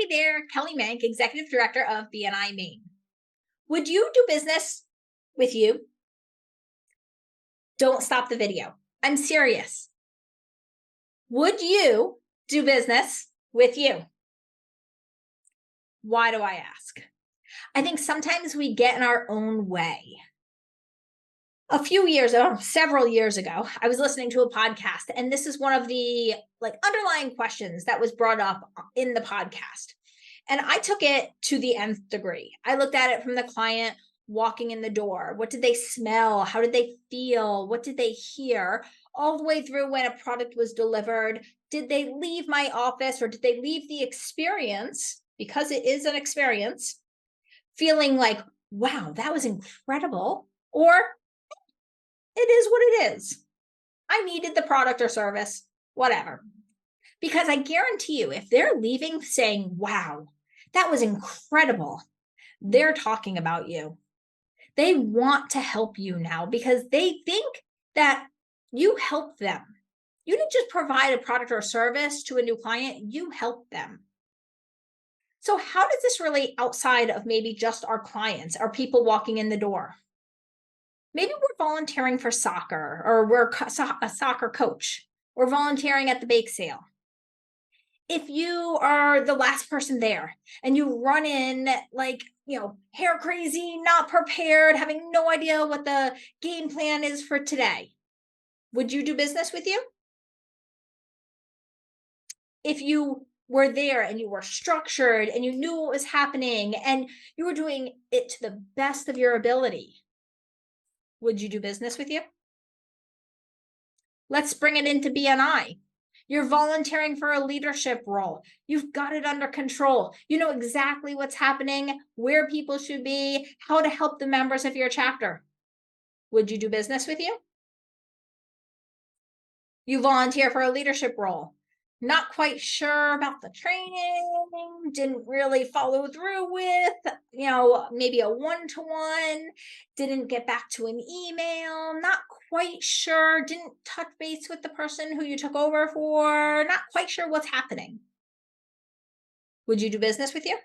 Hey there, Kelly Mank, Executive Director of BNI Maine. Would you do business with you? Don't stop the video. I'm serious. Would you do business with you? Why do I ask? I think sometimes we get in our own way. Several years ago, I was listening to a podcast, and this is one of the underlying questions that was brought up in the podcast. And I took it to the nth degree. I looked at it from the client walking in the door. What did they smell? How did they feel? What did they hear? All the way through when a product was delivered. Did they leave my office, or did they leave the experience, because it is an experience, feeling like, wow, that was incredible? Or it is what it is. I needed the product or service, whatever. Because I guarantee you, if they're leaving saying, wow, that was incredible, they're talking about you. They want to help you now because they think that you help them. You didn't just provide a product or service to a new client, you help them. So how does this relate outside of maybe just our clients, our people walking in the door? Maybe we're volunteering for soccer, or we're a soccer coach. We're volunteering at the bake sale. If you are the last person there and you run in hair crazy, not prepared, having no idea what the game plan is for today, would you do business with you? If you were there and you were structured and you knew what was happening and you were doing it to the best of your ability, would you do business with you? Let's bring it into BNI. You're volunteering for a leadership role. You've got it under control. You know exactly what's happening, where people should be, how to help the members of your chapter. Would you do business with you? You volunteer for a leadership role. Not quite sure about the training, didn't really follow through with, maybe a one-to-one, didn't get back to an email, not quite sure, didn't touch base with the person who you took over for, not quite sure what's happening. Would you do business with you?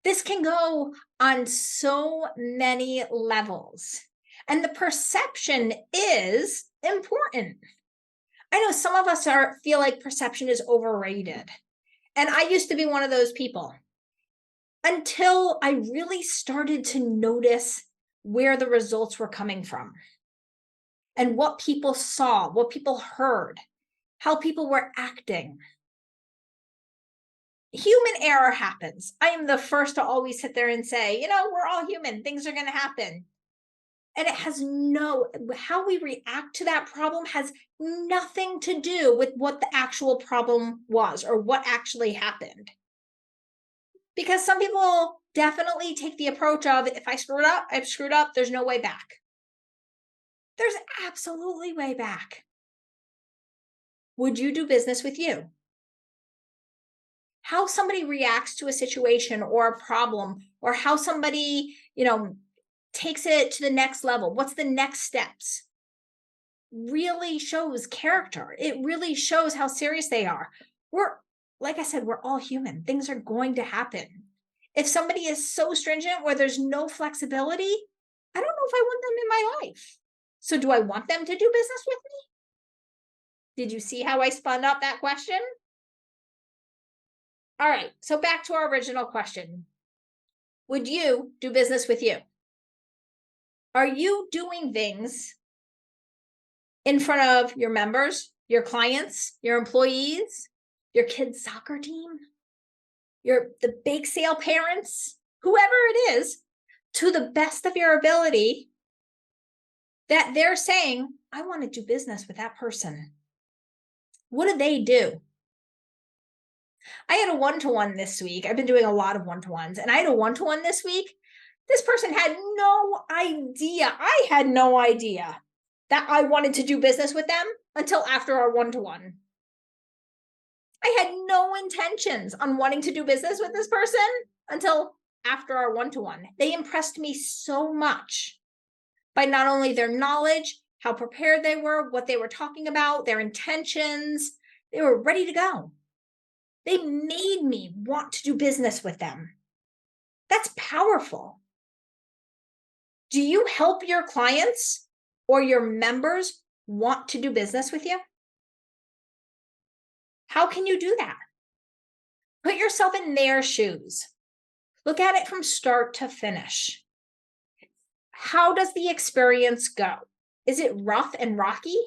This can go on so many levels, and the perception is important. I know some of us feel like perception is overrated. And I used to be one of those people until I really started to notice where the results were coming from and what people saw, what people heard, how people were acting. Human error happens. I am the first to always sit there and say, we're all human. Things are going to happen. And how we react to that problem has nothing to do with what the actual problem was or what actually happened. Because some people definitely take the approach of, if I screwed up, I've screwed up, there's no way back. There's absolutely way back. Would you do business with you? How somebody reacts to a situation or a problem, or how somebody, takes it to the next level, what's the next steps, really shows character. It really shows how serious they are. Like I said, we're all human. Things are going to happen. If somebody is so stringent where there's no flexibility, I don't know if I want them in my life. So do I want them to do business with me? Did you see how I spun up that question? All right, so back to our original question. Would you do business with you? Are you doing things in front of your members, your clients, your employees, your kids' soccer team, the bake sale parents, whoever it is, to the best of your ability, that they're saying, I want to do business with that person? What do they do? I had a one-to-one this week. I've been doing a lot of one-to-ones, and I had a one-to-one this week. This person had no idea. I had no idea that I wanted to do business with them until after our one-to-one. I had no intentions on wanting to do business with this person until after our one-to-one. They impressed me so much by not only their knowledge, how prepared they were, what they were talking about, their intentions. They were ready to go. They made me want to do business with them. That's powerful. Do you help your clients or your members want to do business with you? How can you do that? Put yourself in their shoes. Look at it from start to finish. How does the experience go? Is it rough and rocky?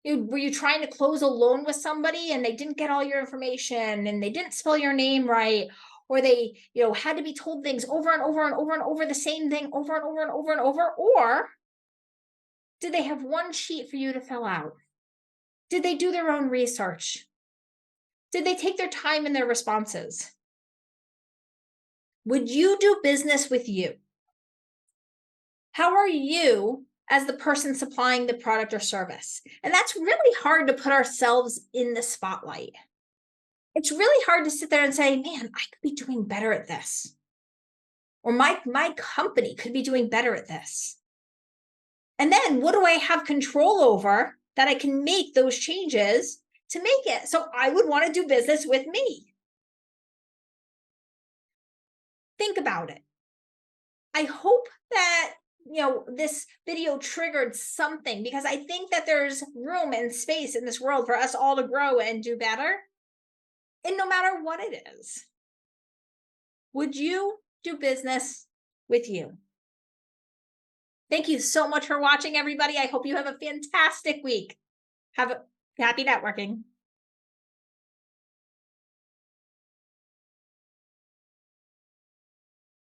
Were you trying to close a loan with somebody and they didn't get all your information and they didn't spell your name right? Or they, had to be told things over and over and over and over, the same thing over and over and over and over? Or did they have one sheet for you to fill out? Did they do their own research? Did they take their time in their responses? Would you do business with you? How are you as the person supplying the product or service? And that's really hard to put ourselves in the spotlight. It's really hard to sit there and say, man, I could be doing better at this. Or my company could be doing better at this. And then what do I have control over that I can make those changes to make it so I would want to do business with me? Think about it. I hope that this video triggered something, because I think that there's room and space in this world for us all to grow and do better. And no matter what it is, would you do business with you? Thank you so much for watching, everybody. I hope you have a fantastic week. Have a happy networking.